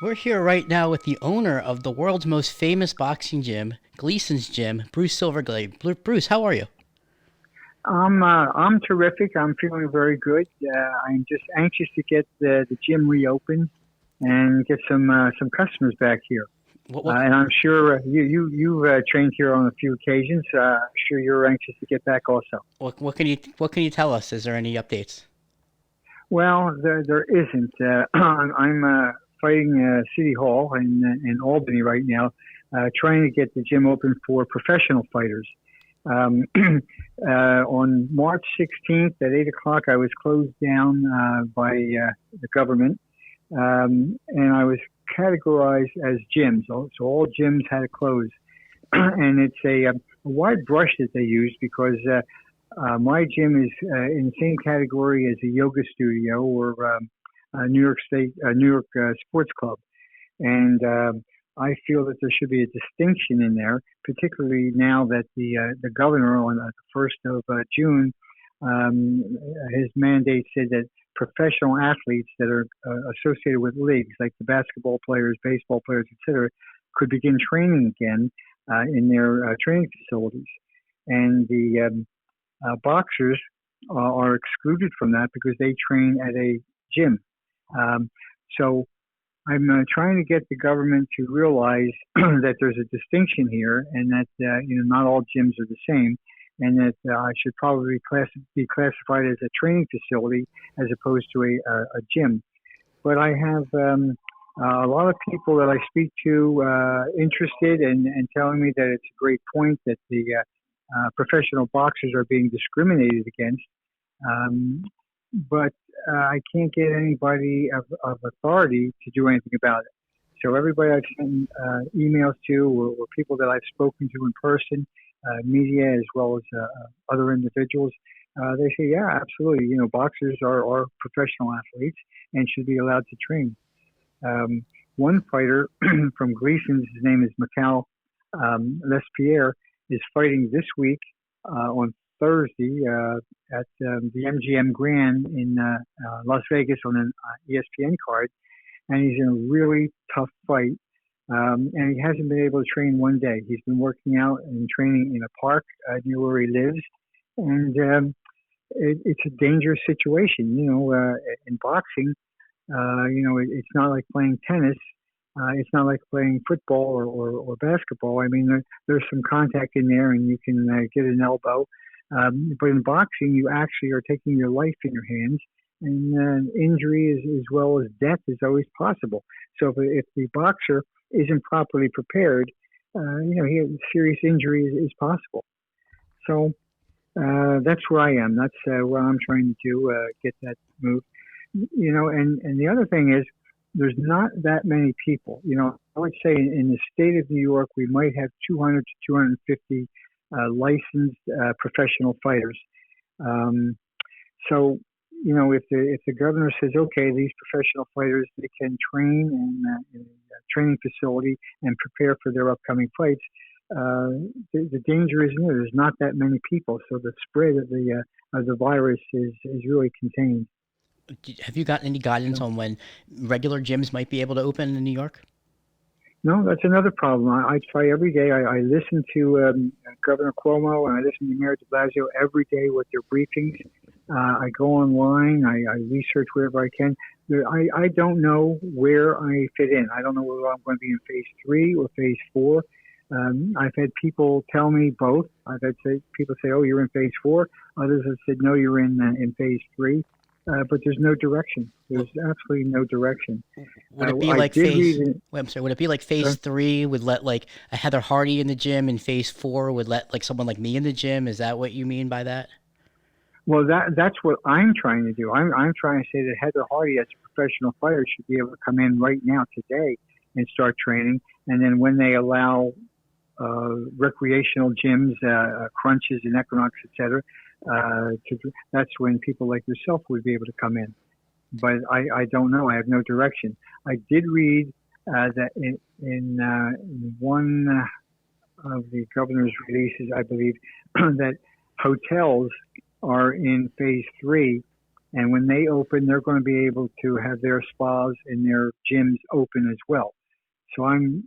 We're here right now with the owner of the world's most famous boxing gym, Gleason's Gym, Bruce Silverglade. Bruce, how are you? I'm terrific. I'm feeling very good. I'm just anxious to get the gym reopened and get some customers back here. What, what, And I'm sure you've trained here on a few occasions. I'm sure you're anxious to get back also. what can you tell us? Is there any updates? Well, there isn't. I'm fighting City Hall in Albany right now, trying to get the gym open for professional fighters. On March 16th at 8 o'clock, I was closed down by the government, and I was categorized as gyms. So all gyms had to close, and it's a wide brush that they use because my gym is in the same category as a yoga studio or New York Sports Club, and I feel that there should be a distinction in there, particularly now that the governor on the 1st of June, um, his mandate said that professional athletes that are associated with leagues, like the basketball players, baseball players, etc., could begin training again in their training facilities, and the boxers are excluded from that because they train at a gym. Um, so I'm trying to get the government to realize that there's a distinction here, and that not all gyms are the same, and that I should probably be classified as a training facility as opposed to a gym. But I have a lot of people that I speak to interested and telling me that it's a great point that the professional boxers are being discriminated against. Um, but I can't get anybody of authority to do anything about it. So everybody I've sent emails to, or people that I've spoken to in person, media as well as other individuals, they say, yeah, absolutely. Boxers are professional athletes and should be allowed to train. One fighter from Gleason'S, his name is Macau Lespierre, is fighting this week on Thursday at the MGM Grand in Las Vegas on an ESPN card, and he's in a really tough fight. And he hasn't been able to train one day. He's been working out and training in a park near where he lives, and it's a dangerous situation. In boxing, it's not like playing tennis. It's not like playing football or basketball. I mean, there's some contact in there, and you can get an elbow. But in boxing, you actually are taking your life in your hands, and injury as well as death is always possible. So if the boxer isn't properly prepared, serious injury is possible. So that's where I am. That's what I'm trying to do, get that moved. And the other thing is, there's not that many people. I would say in the state of New York, we might have 200 to 250 licensed professional fighters. Um, so, if the governor says, okay, these professional fighters, they can train in a training facility and prepare for their upcoming fights, the danger is there's not that many people, so the spread of the virus is really contained. Have you gotten any guidance So, on when regular gyms might be able to open in New York? no, that's another problem. I try every day. I listen to Governor Cuomo and I listen to Mayor de Blasio every day with their briefings. I go online. I research wherever I can. I don't know where I fit in. I don't know whether I'm going to be in phase three or phase four. I've had people tell me both. I've had people say, "Oh, you're in phase four." Others have said, "No, you're in phase three." But there's no direction. There's absolutely no direction. Would it be I like did phase? read it. Wait, I'm sorry. Would it be like phase three would let like a Heather Hardy in the gym, and phase four would let like someone like me in the gym? Is that what you mean by that? Well, that's what I'm trying to do. I'm trying to say that Heather Hardy, as a professional fighter, should be able to come in right now today and start training. And then when they allow recreational gyms, crunches and Equinox, etc., that's when people like yourself would be able to come in. But I don't know. I have no direction. I did read that in one of the governor's releases, I believe, that hotels are in phase three, And when they open, they're going to be able to have their spas and their gyms open as well. So I'm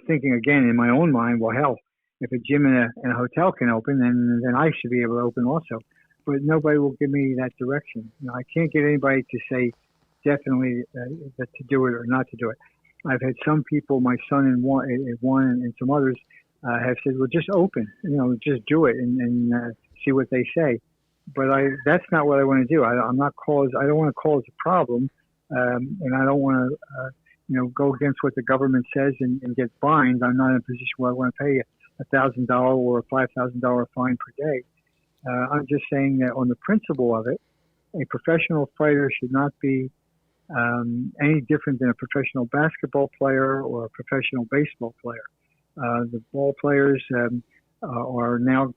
thinking again in my own mind, well, hell, if a gym and a hotel can open, then I should be able to open also. But nobody will give me that direction. I can't get anybody to say definitely that to do it or not to do it. I've had some people, my son and one and some others, have said, well, just open, just do it and see what they say. But that's not what I want to do. I don't want to cause a problem, and I don't want to, go against what the government says and get fined. I'm not in a position where I want to pay $1,000 or a $5,000 fine per day. I'm just saying that on the principle of it, a professional fighter should not be any different than a professional basketball player or a professional baseball player. The ball players are now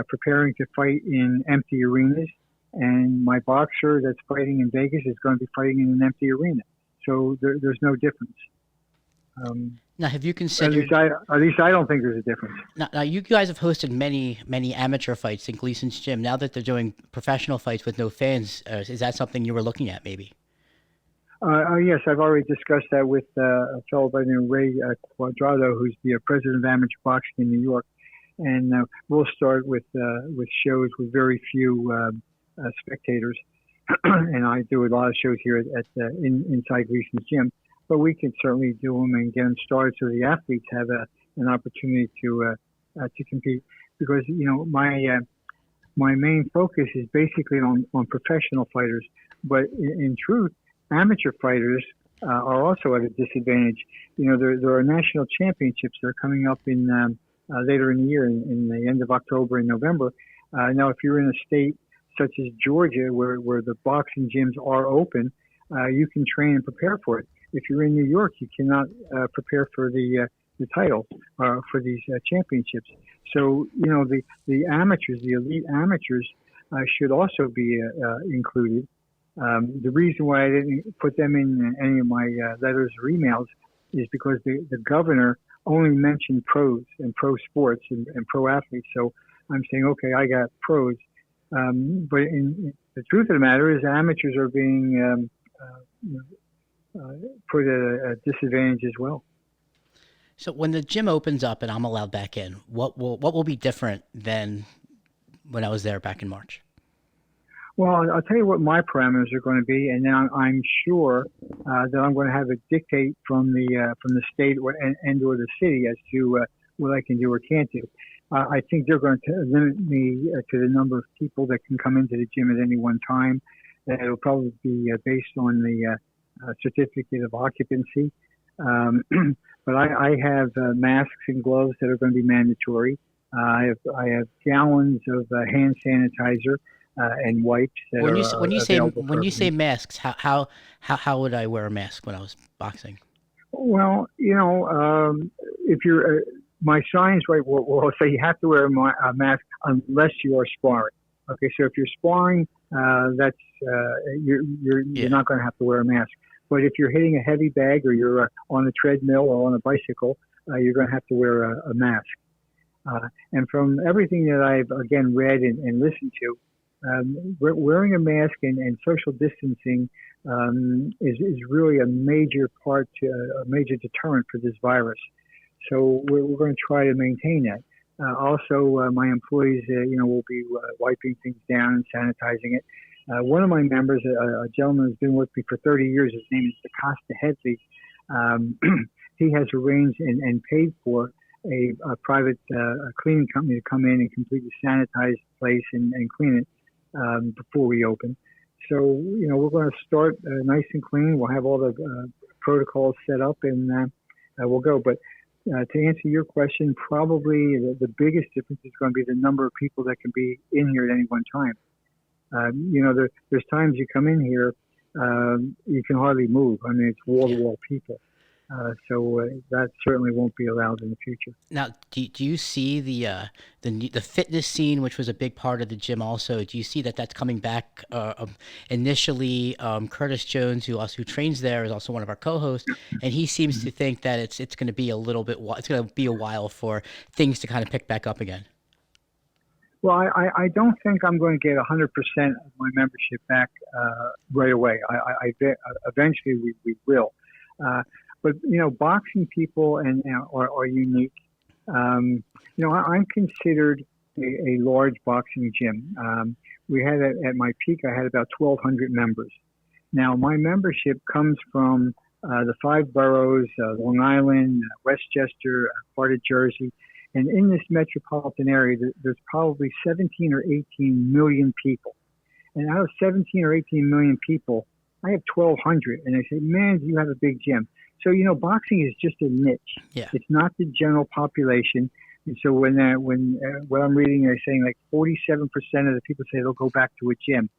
preparing to fight in empty arenas, and my boxer that's fighting in Vegas is going to be fighting in an empty arena. So there's no difference. Now, have you considered? At least I don't think there's a difference. Now, you guys have hosted many amateur fights in Gleason'S gym. Now that they're doing professional fights with no fans, is that something you were looking at, maybe? Yes, I've already discussed that with a fellow by the name of Ray Quadrado, who's the president of amateur boxing in New York, and we'll start with shows with very few spectators. And I do a lot of shows here inside Gleason'S gym, but we can certainly do them and get them started so the athletes have an opportunity to compete. Because my main focus is basically on professional fighters, but in truth, amateur fighters are also at a disadvantage. There are national championships that are coming up in later in the year, in the end of October and November. Now, if you're in a state such as Georgia, where the boxing gyms are open, you can train and prepare for it. If you're in New York, you cannot prepare for the title for these championships. So, the amateurs, the elite amateurs, should also be included. The reason why I didn't put them in any of my letters or emails is because the governor only mentioned pros and pro sports and pro athletes. So I'm saying, okay, I got pros. But the truth of the matter is amateurs are being put at a disadvantage as well. So when the gym opens up and I'm allowed back in, what will be different than when I was there back in March? Well, I'll tell you what my parameters are going to be, and then I'm sure that I'm going to have a dictate from the state or the city as to what I can do or can't do. I think they're going to limit me to the number of people that can come into the gym at any one time. That it'll probably be based on the certificate of occupancy. But I have masks and gloves that are going to be mandatory. I have gallons of hand sanitizer. And wipes. When you say masks, how would I wear a mask when I was boxing? Well, if you're my signs right will say you have to wear a mask unless you are sparring. Okay, so if you're sparring, that's you're not going to have to wear a mask. But if you're hitting a heavy bag or you're on a treadmill or on a bicycle, you're going to have to wear a mask. And from everything that I've again read and listened to. Wearing a mask and social distancing is really a major deterrent for this virus. So we're going to try to maintain that. Also, my employees, will be wiping things down and sanitizing it. One of my members, a gentleman who's been with me for 30 years, his name is DeCosta Headley. He has arranged and paid for a private cleaning company to come in and completely sanitize the place and clean it. Before we open. So, we're going to start nice and clean. We'll have all the protocols set up and we'll go. But to answer your question, probably the biggest difference is going to be the number of people that can be in here at any one time. There's times you come in here, you can hardly move. I mean, it's wall-to-wall people. So that certainly won't be allowed in the future. Now, do you see the fitness scene, which was a big part of the gym also? Do you see that's coming back? Initially, Curtis Jones, who trains there, is also one of our co-hosts, and he seems to think that it's going to be a while for things to kind of pick back up again. Well, I don't think I'm going to get 100% of my membership back right away. Eventually we will. Uh, but, boxing people are unique. I'm considered a large boxing gym. We had at my peak, I had about 1,200 members. Now, my membership comes from the five boroughs, Long Island, Westchester, part of Jersey. And in this metropolitan area, there's probably 17 or 18 million people. And out of 17 or 18 million people, I have 1,200. And they say, man, you have a big gym. So, boxing is just a niche. Yeah. It's not the general population. And so when what I'm reading, they're saying like 47% of the people say they'll go back to a gym.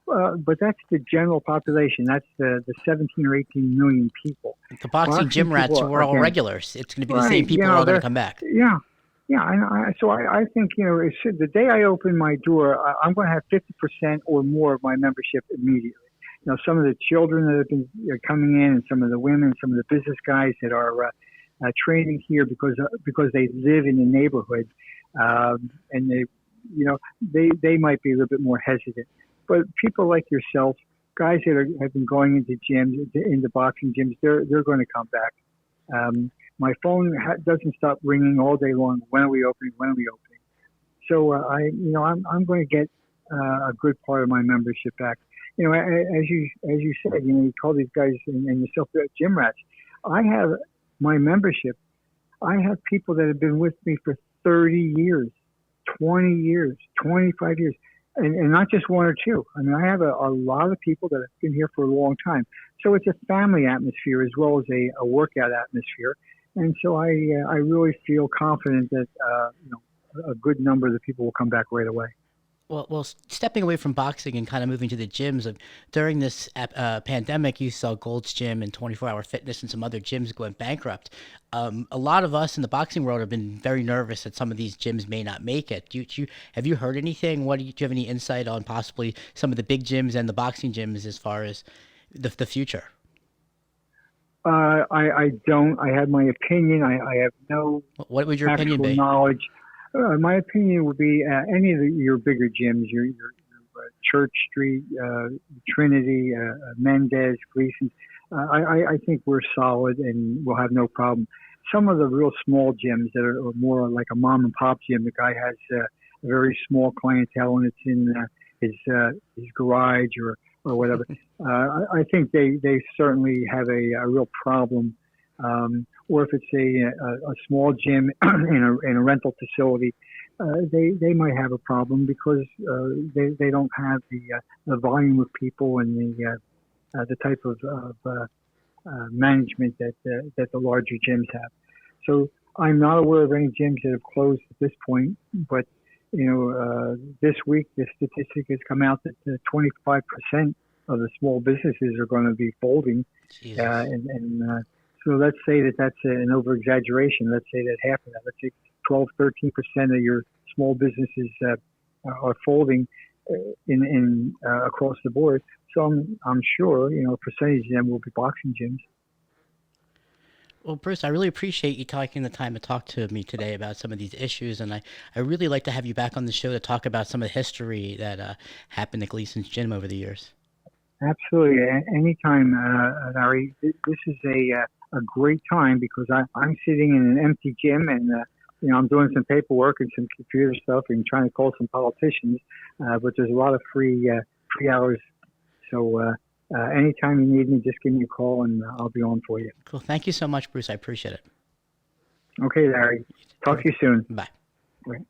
But that's the general population. That's the 17 or 18 million people. The boxing gym rats who are all regulars. It's going to be the same people who are all going to come back. Yeah. Yeah, so I think, the day I open my door, I'm going to have 50% or more of my membership immediately. Some of the children that have been coming in, and some of the women, some of the business guys that are training here because they live in the neighborhood, and they might be a little bit more hesitant. But people like yourself, guys that have been going into gyms, into boxing gyms, they're going to come back. My phone doesn't stop ringing all day long. When are we opening? When are we opening? So I'm going to get a good part of my membership back. As you said, you call these guys and yourself gym rats. I have my membership. I have people that have been with me for 30 years, 20 years, 25 years, and not just one or two. I mean, I have a lot of people that have been here for a long time. So it's a family atmosphere as well as a workout atmosphere. And so I really feel confident that a good number of the people will come back right away. Well, stepping away from boxing and kind of moving to the gyms, during this pandemic, you saw Gold's Gym and 24 Hour Fitness and some other gyms going bankrupt. A lot of us in the boxing world have been very nervous that some of these gyms may not make it. Have you heard anything? Do you have any insight on possibly some of the big gyms and the boxing gyms as far as the future? I don't. I have my opinion. I have no. What would your opinion be? Knowledge. My opinion would be any of your bigger gyms, your Church Street, Trinity, Mendez, Gleason'S. I think we're solid and we'll have no problem. Some of the real small gyms that are more like a mom and pop gym, the guy has a very small clientele and it's in his garage or whatever. I think they certainly have a real problem. Or if it's a small gym in a rental facility, they might have a problem because they don't have the volume of people and the type of management that the larger gyms have. So I'm not aware of any gyms that have closed at this point, but this week the statistic has come out that 25% of the small businesses are going to be folding, so let's say that that's an over-exaggeration. Let's say that half of that, let's say 12, 13% of your small businesses are folding across the board. So I'm sure, a percentage of them will be boxing gyms. Well, Bruce, I really appreciate you taking the time to talk to me today about some of these issues, and I really like to have you back on the show to talk about some of the history that happened at Gleason'S Gym over the years. Absolutely. Anytime, Larry. This is a great time because I'm sitting in an empty gym and I'm doing some paperwork and some computer stuff and trying to call some politicians, but there's a lot of free hours. So anytime you need me, just give me a call and I'll be on for you. Cool. Thank you so much, Bruce. I appreciate it. Okay, Larry. Talk to you soon. Bye. Right.